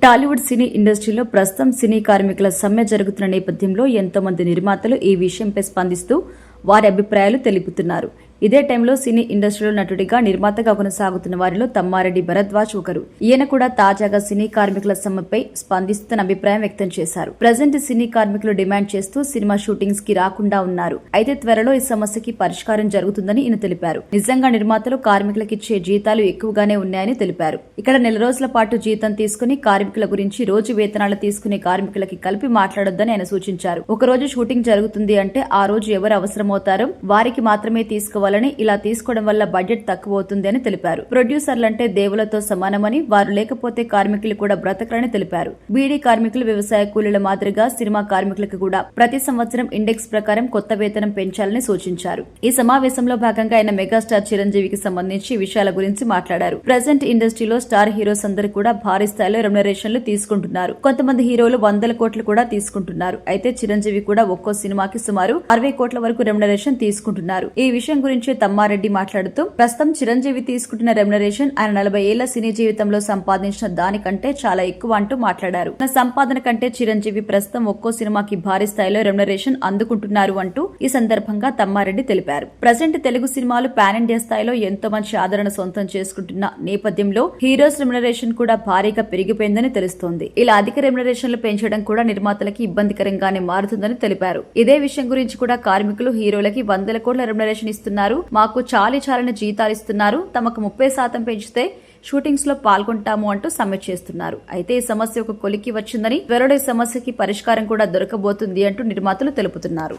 టాలీవుడ్ సినీ ఇండస్ట్రీలో ప్రస్తుతం సినీ కార్మికుల సమ్మె జరుగుతున్న నేపథ్యంలో ఎంతో మంది నిర్మాతలు ఈ విషయంపై స్పందిస్తూ వారి అభిప్రాయాలు తెలుపుతున్నారు. ఇదే టైంలో సినీ ఇండస్ట్రీలో నటుడిగా నిర్మాతగా కొనసాగుతున్న వారిలో తమ్మారెడ్డి భరద్వాజ్ ఒకరు. ఈయన కూడా తాజాగా సినీ కార్మికుల సమ్మెపై స్పందిస్తున్న అభిప్రాయం వ్యక్తం చేశారు. ప్రజెంట్ సినీ కార్మికులు డిమాండ్ చేస్తూ సినిమా షూటింగ్స్ కి రాకుండా ఉన్నారు. అయితే త్వరలో ఈ సమస్యకి పరిష్కారం జరుగుతుందని ఈయన తెలిపారు. నిజంగా నిర్మాతలు కార్మికులకిచ్చే జీతాలు ఎక్కువగానే ఉన్నాయని తెలిపారు. ఇక్కడ నెల రోజుల పాటు జీతం తీసుకుని కార్మికుల గురించి రోజు వేతనాలు తీసుకునే కార్మికులకి కలిపి మాట్లాడొద్దని ఆయన సూచించారు. ఒక రోజు షూటింగ్ జరుగుతుంది అంటే ఆ రోజు ఎవరు అవసరమవుతారో వారికి మాత్రమే తీసుకోవాలి. ఇలా తీసుకోవడం వల్ల బడ్జెట్ తక్కువ అవుతుంది అని తెలిపారు. ప్రొడ్యూసర్లంటే దేవులతో సమానమని, వారు లేకపోతే కార్మికులు కూడా బ్రతకరని తెలిపారు. బీడీ కార్మికులు వ్యవసాయ కూలీల మాదిరిగా సినిమా కార్మికులకు కూడా ప్రతి సంవత్సరం ఇండెక్స్ ప్రకారం కొత్త వేతనం పెంచాలని సూచించారు. ఈ సమావేశంలో భాగంగా ఆయన మెగాస్టార్ చిరంజీవికి సంబంధించి విషయాల గురించి మాట్లాడారు. ప్రజెంట్ ఇండస్ట్రీలో స్టార్ హీరోస్ అందరూ కూడా భారీ స్థాయిలో రెమ్యునరేషన్లు తీసుకుంటున్నారు. కొంతమంది హీరోలు 100 కోట్లు కూడా తీసుకుంటున్నారు. అయితే చిరంజీవి కూడా ఒక్కో సినిమాకి సుమారు 60 కోట్ల వరకు రెమ్యునరేషన్ తీసుకుంటున్నారు. ఈ విషయం గురించి తమ్మారెడ్డి మాట్లాడుతూ ప్రస్తుతం చిరంజీవి తీసుకుంటున్న రెమ్యునరేషన్ ఆయన 40 ఏళ్ల సినీ జీవితంలో సంపాదించిన దానికంటే చాలా ఎక్కువ అంటూ మాట్లాడారు. తన సంపాదన కంటే చిరంజీవి ప్రస్తుతం ఒక్కో సినిమాకి భారీ స్థాయిలో రెమ్యునరేషన్ అందుకుంటున్నారు అంటూ ఈ సందర్భంగా తమ్మారెడ్డి తెలిపారు. ప్రజెంట్ తెలుగు సినిమాలు పాన్ ఇండియా స్థాయిలో ఎంతో మంచి ఆదరణ సొంతం చేసుకుంటున్న నేపథ్యంలో హీరోస్ రెమ్యునరేషన్ కూడా భారీగా పెరిగిపోయిందని తెలుస్తోంది. ఇలా అధిక రెమ్యునరేషన్లు పెంచడం కూడా నిర్మాతలకి ఇబ్బందికరంగానే మారుతుందని తెలిపారు. ఇదే విషయం గురించి కూడా కార్మికులు హీరోలకి 100 కోట్ల రెమ్యునరేషన్ ఇస్తున్నారు, మాకు చాలని జీతాలు ఇస్తున్నారు, తమకు 30% పెంచితే షూటింగ్స్ లో పాల్గొంటాము అంటూ సమ్మె చేస్తున్నారు. అయితే ఈ సమస్య ఒక కొలికి వచ్చిందని, త్వరలో ఈ సమస్యకి పరిష్కారం కూడా దొరకబోతుంది అంటూ నిర్మాతలు తెలుపుతున్నారు.